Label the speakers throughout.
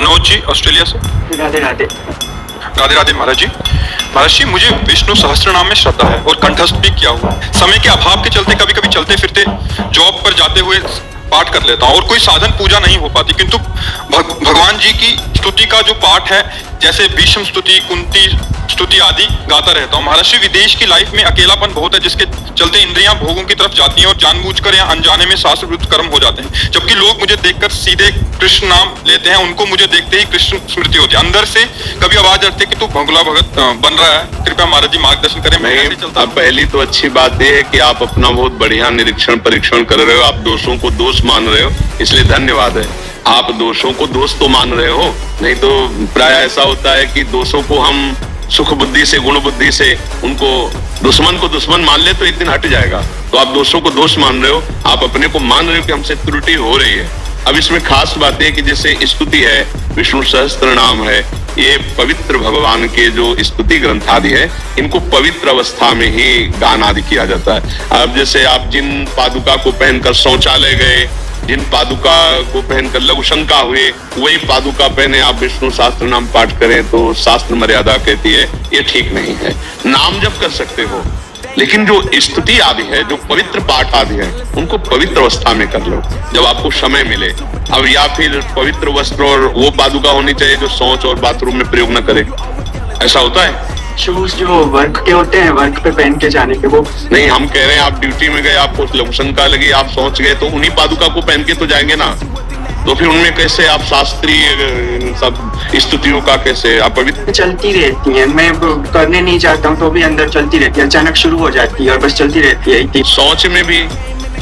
Speaker 1: Manoj ji Australia से।
Speaker 2: राधे राधे।
Speaker 1: राधे राधे महाराज जी। महाराज जी, मुझे विष्णु सहस्त्र नाम में श्रद्धा है और कंठस्थ भी किया हुआ है। समय के अभाव के चलते कभी कभी चलते फिरते जॉब पर जाते हुए पाठ कर लेता हूँ और कोई साधन पूजा नहीं हो पाती, किंतु भगवान जी की स्तुति का जो पाठ है, जैसे भीष्म स्तुति, कुंती स्तुति आदि गाता रहता हूँ। महाराज जी, विदेश की लाइफ में अकेलापन बहुत है, जिसके चलते इंद्रियां भोगों की तरफ जाती हैं और जानबूझकर या अनजाने में शास्त्र विरुद्ध कर्म हो जाते हैं। जबकि लोग मुझे देखकर सीधे कृष्ण नाम लेते हैं, उनको मुझे देखते ही कृष्ण स्मृति होती है। अंदर से कभी आवाज आती है कि तू भगुला भगत बन रहा है, कृपया महाराज जी मार्गदर्शन करें। मैं कैसे चलता हूं?
Speaker 3: पहली तो अच्छी बात यह है कि आप अपना बहुत बढ़िया निरीक्षण परीक्षण कर रहे हो, आप दोषों को दोष मान रहे हो, इसलिए धन्यवाद है। आप दोषों को दोष तो मान रहे हो, नहीं तो प्राय ऐसा होता है कि दोषों को हम सुख बुद्धि से, गुण बुद्धि से उनको दुश्मन को दुश्मन मान ले तो एक दिन हट जाएगा। तो आप दोषों को दोष मान रहे हो, आप अपने को मान रहे हो कि हमसे त्रुटि हो रही है। अब इसमें खास बात है कि जैसे स्तुति है, विष्णु सहस्त्र नाम है, ये पवित्र भगवान के जो स्तुति ग्रंथ आदि है, इनको पवित्र अवस्था में ही गान आदि किया जाता है। अब जैसे आप जिन पादुका को पहनकर शौचालय गए, जिन पादुका को पहनकर लघु शंका हुए, वही पादुका पहने आप विष्णु शास्त्र नाम पाठ करें तो शास्त्र मर्यादा कहती है ये ठीक नहीं है। नाम जप कर सकते हो, लेकिन जो स्तुति आदि है, जो पवित्र पाठ आदि है, उनको पवित्र अवस्था में कर लो जब आपको समय मिले। अब या फिर पवित्र वस्त्र और वो पादुका होनी चाहिए जो शौच और बाथरूम में प्रयोग न करे, ऐसा होता है।
Speaker 2: शूज जो वर्क के होते हैं, वर्क पे पहन के जाने के, वो
Speaker 3: नहीं, हम कह रहे हैं आप ड्यूटी में गए, आपको लघु शंका लगी, आप सोच गए, तो उन्हीं पादुका को पहन के तो जाएंगे ना। तो फिर उनमें कैसे आप शास्त्रीय सब स्तुतियों का कैसे आप पवित्र
Speaker 2: चलती रहती है। मैं करने नहीं चाहता हूँ तो भी अंदर चलती रहती है, अचानक शुरू हो जाती है और बस चलती रहती है।
Speaker 3: शौच में भी,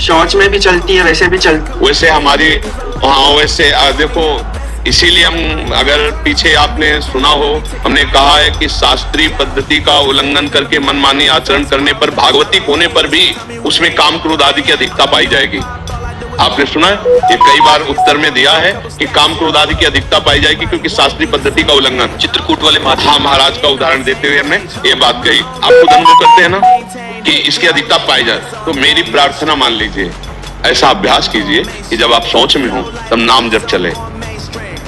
Speaker 2: शौच में भी चलती है, वैसे भी चलती।
Speaker 3: वैसे हमारी हाँ, वैसे देखो, इसीलिए हम, अगर पीछे आपने सुना हो, हमने कहा है कि शास्त्रीय पद्धति का उल्लंघन करके मनमानी आचरण करने पर, भागवती होने पर भी उसमें काम क्रोध आदि की अधिकता पाई जाएगी। आपने सुना है, ये कई बार उत्तर में दिया है कि काम क्रोध आदि की अधिकता पाई जाएगी क्योंकि शास्त्रीय पद्धति का उल्लंघन।
Speaker 1: चित्रकूट वाले
Speaker 3: महाराज का उदाहरण देते हुए हमने ये बात कही। आप खुद अनुभव करते हैं ना कि इसकी अधिकता पाई जाए। तो मेरी प्रार्थना मान लीजिए, ऐसा अभ्यास कीजिए कि जब आप सोच में हो तब नाम जप चले।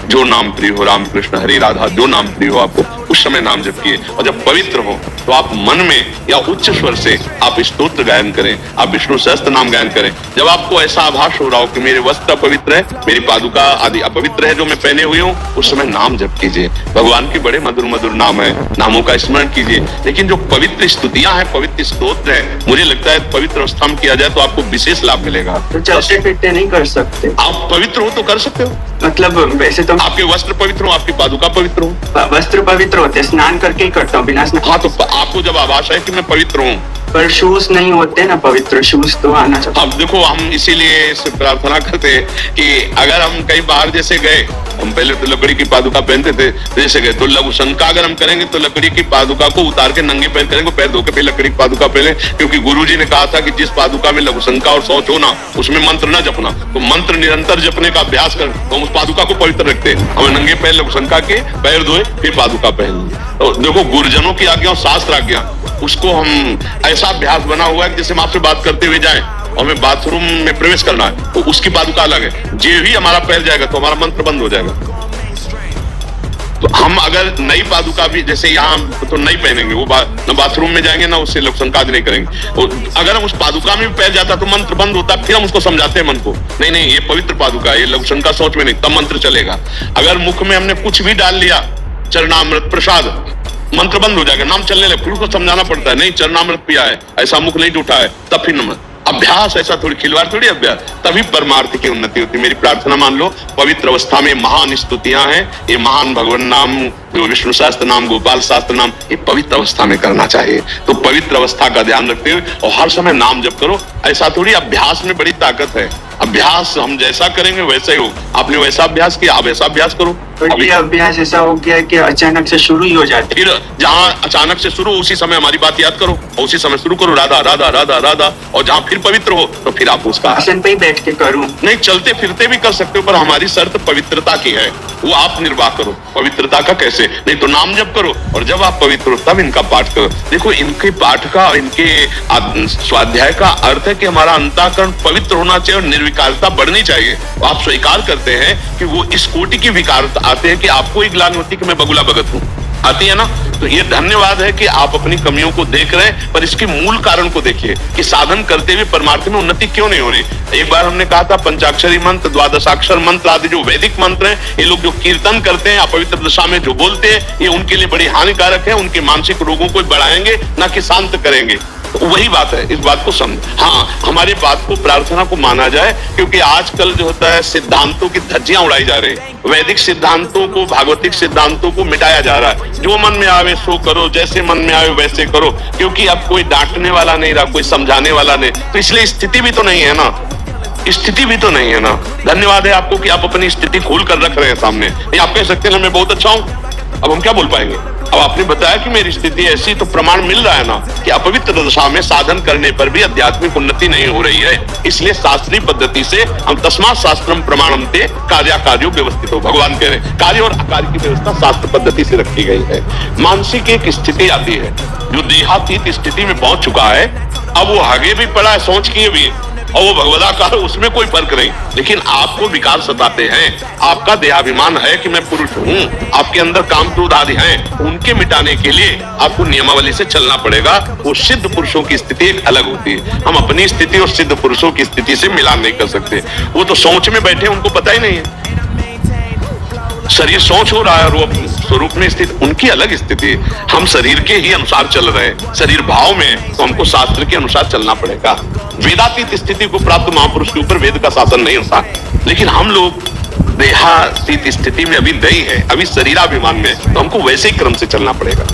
Speaker 3: जो नाम प्रिय हो, राम कृष्ण हरि राधा, जो नाम प्रिय हो आपको, उस समय नाम जप किए। और जब पवित्र हो तो आप मन में या उच्च स्वर से आप स्तोत्र गायन करें, आप विष्णु सहस्त्र नाम गायन करें। जब आपको ऐसा आभास हो रहा हो कि मेरे वस्त्र अपवित्र है, मेरी पादुका आदि अपवित्र है जो मैं पहने हुई हूँ, उस समय नाम जप कीजिए। भगवान के बड़े मधुर मधुर नाम है, नामों का स्मरण कीजिए। लेकिन जो पवित्र स्तुतियां हैं, पवित्र स्तोत्र है, मुझे लगता है पवित्र अवस्था में किया जाए तो आपको विशेष लाभ मिलेगा।
Speaker 2: तो चलते फिरते नहीं कर सकते?
Speaker 3: आप पवित्र हो तो कर सकते हो।
Speaker 2: मतलब वैसे तो
Speaker 3: आपके वस्त्र पवित्र हो, आपकी पादुका पवित्र हो।
Speaker 2: वस्त्र पवित्र होते, स्नान करके ही करता हूँ, बिना स्नान।
Speaker 3: हाँ, तो आपको जब आभास है कि मैं पवित्र हूँ,
Speaker 2: पर शूज नहीं होते ना पवित्र, शूज तो आना चाहिए।
Speaker 3: अब देखो, हम इसीलिए प्रार्थना करते हैं कि अगर हम कहीं बाहर जैसे गए, हम पहले तो लकड़ी की पादुका पहनते थे, जैसे गए तो लघु शंका अगर हम करेंगे तो लकड़ी की पादुका को उतार के नंगे पैर करेंगे, पैर धो के फिर लकड़ी की पादुका पहले, क्योंकि गुरुजी ने कहा था कि जिस पादुका में लघु शंका और शौच होना, उसमें मंत्र न जपना। तो मंत्र निरंतर जपने का अभ्यास कर, तो हम उस पादुका को पवित्र रखते हैं। हमें नंगे पैर लघु शंका के पैर धोए फिर पादुका पहन। तो देखो, गुरुजनों की आज्ञा और शास्त्र आज्ञा, उसको हम ऐसा अभ्यास बना हुआ है कि जैसे हम आपसे बात करते हुए जाएं और हमें बाथरूम में प्रवेश करना है तो उसकी पादुका अलग है। जे ही हमारा पैर जाएगा तो हमारा मंत्र बंद हो जाएगा। तो हम अगर नई पादुका भी जैसे यहाँ तो नहीं पहनेंगे, वो न बाथरूम में जाएंगे ना उससे लघु शंका नहीं करेंगे। अगर हम उस पादुका में भी पैर जाता तो मंत्र बंद होता, फिर हम उसको समझाते हैं मन को, नहीं नहीं ये पवित्र पादुका, ये लघु शंका सोच में नहीं, तब मंत्र चलेगा। अगर मुख में हमने कुछ भी डाल लिया, चरणामृत प्रसाद, मंत्र बंद हो जाएगा, नाम चलने लगे, फिर उसको समझाना पड़ता है, नहीं चरणामृत पिया है, ऐसा मुख नहीं टूटा है, तब फिर नमन। अभ्यास ऐसा थोड़ी खिलवाड़ थोड़ी अभ्यास, तभी परमार्थ की उन्नति होती है। मेरी प्रार्थना मान लो, पवित्र अवस्था में महान स्तुतियां हैं, ये महान भगवान नाम, जो विष्णु शास्त्र नाम, गोपाल शास्त्र नाम, ये पवित्र अवस्था में करना चाहिए। तो पवित्र अवस्था का ध्यान रखते हुए और हर समय नाम जप करो। ऐसा थोड़ी, अभ्यास में बड़ी ताकत है। अभ्यास हम जैसा करेंगे वैसा ही हो। आपने वैसा अभ्यास किया, आप ऐसा अभ्यास करो।
Speaker 2: अभी अभ्यास ऐसा हो गया कि अचानक से शुरू ही हो जाती है।
Speaker 3: फिर जहाँ अचानक से शुरू, उसी समय हमारी बात याद करो और उसी समय शुरू करो, राधा राधा राधा राधा। और जहाँ फिर पवित्र हो तो फिर आप उसका
Speaker 2: आसन पे ही बैठ के करूं?
Speaker 3: नहीं, चलते फिरते भी कर सकते हो, पर हमारी शर्त पवित्रता की है। वो आप निर्वाह करो। पवित्रता का कैसे? नहीं तो नाम जप करो, और जब आप पवित्र हो तब इनका पाठ करो। देखो, इनके पाठ का, इनके स्वाध्याय का अर्थ है कि हमारा अंतःकरण पवित्र होना चाहिए और निर्विकारता बढ़नी चाहिए। आप स्वीकार करते हैं कि वो इस कोटि की विकारता आते हैं कि आपको एक ग्लानि होती कि मैं बगुला भगत हूँ, आती है ना। तो ये धन्यवाद है कि आप अपनी कमियों को देख रहे हैं, पर इसके मूल कारण को देखिए कि साधन करते हुए परमार्थ में उन्नति क्यों नहीं हो रही। एक बार हमने कहा था पंचाक्षरी मंत्र, द्वादशाक्षर मंत्र आदि जो वैदिक मंत्र हैं, ये लोग जो कीर्तन करते हैं अपवित्र दशा में जो बोलते हैं, ये उनके लिए बड़ी हानिकारक है, उनके मानसिक रोगों को बढ़ाएंगे ना कि शांत करेंगे। तो वही बात है, इस बात को समझ। हाँ, हमारी बात को, प्रार्थना को माना जाए, क्योंकि आजकल जो होता है सिद्धांतों की धज्जियां उड़ाई जा रही है। वैदिक सिद्धांतों को, भागवतिक सिद्धांतों को मिटाया जा रहा है। जो मन में आवे सो करो, जैसे मन में आवे वैसे करो, क्योंकि अब कोई डांटने वाला नहीं रहा, कोई समझाने वाला नहीं, तो इसलिए स्थिति भी तो नहीं है ना, स्थिति भी तो नहीं है ना। धन्यवाद है आपको कि आप अपनी स्थिति खोल कर रख रहे हैं सामने। नहीं, आप कह सकते हैं मैं बहुत अच्छा हूं, अब हम क्या बोल पाएंगे। अब आपने बताया कि मेरी स्थिति ऐसी, तो प्रमाण मिल रहा है ना कि अपवित्र दशा में साधन करने पर भी आध्यात्मिक उन्नति नहीं हो रही है। इसलिए शास्त्रीय पद्धति से हम तस्मात् शास्त्रम प्रमाणम ते कार्याकार्यो व्यवस्थित हो, भगवान कह रहे हैं कार्य और अकार्य की व्यवस्था शास्त्र पद्धति से रखी गई है। मानसिक एक स्थिति आती है जो देहातीत स्थिति में पहुंच चुका है, अब वो आगे भी पड़ा है, सोच किए भी, और वो भगवदाकार, उसमें कोई फर्क नहीं। लेकिन आपको विकार सताते हैं, आपका देहाभिमान है कि मैं पुरुष हूँ, आपके अंदर काम क्रोध आदि हैं, उनके मिटाने के लिए आपको नियमावली से चलना पड़ेगा। वो सिद्ध पुरुषों की स्थिति एक अलग होती है। हम अपनी स्थिति और सिद्ध पुरुषों की स्थिति से मिलान नहीं कर सकते। वो तो सोच में बैठे, उनको पता ही नहीं है। शरीर सोच हो रहा है, रूप स्वरूप में स्थित, उनकी अलग स्थिति। हम शरीर के ही अनुसार चल रहे हैं, शरीर भाव में, तो हमको शास्त्र के अनुसार चलना पड़ेगा। वेदातीत स्थिति को प्राप्त महापुरुष के ऊपर वेद का शासन नहीं होता, लेकिन हम लोग देहातीत स्थिति में अभी नहीं है, अभी शरीराभिमान में, तो हमको वैसे ही क्रम से चलना पड़ेगा।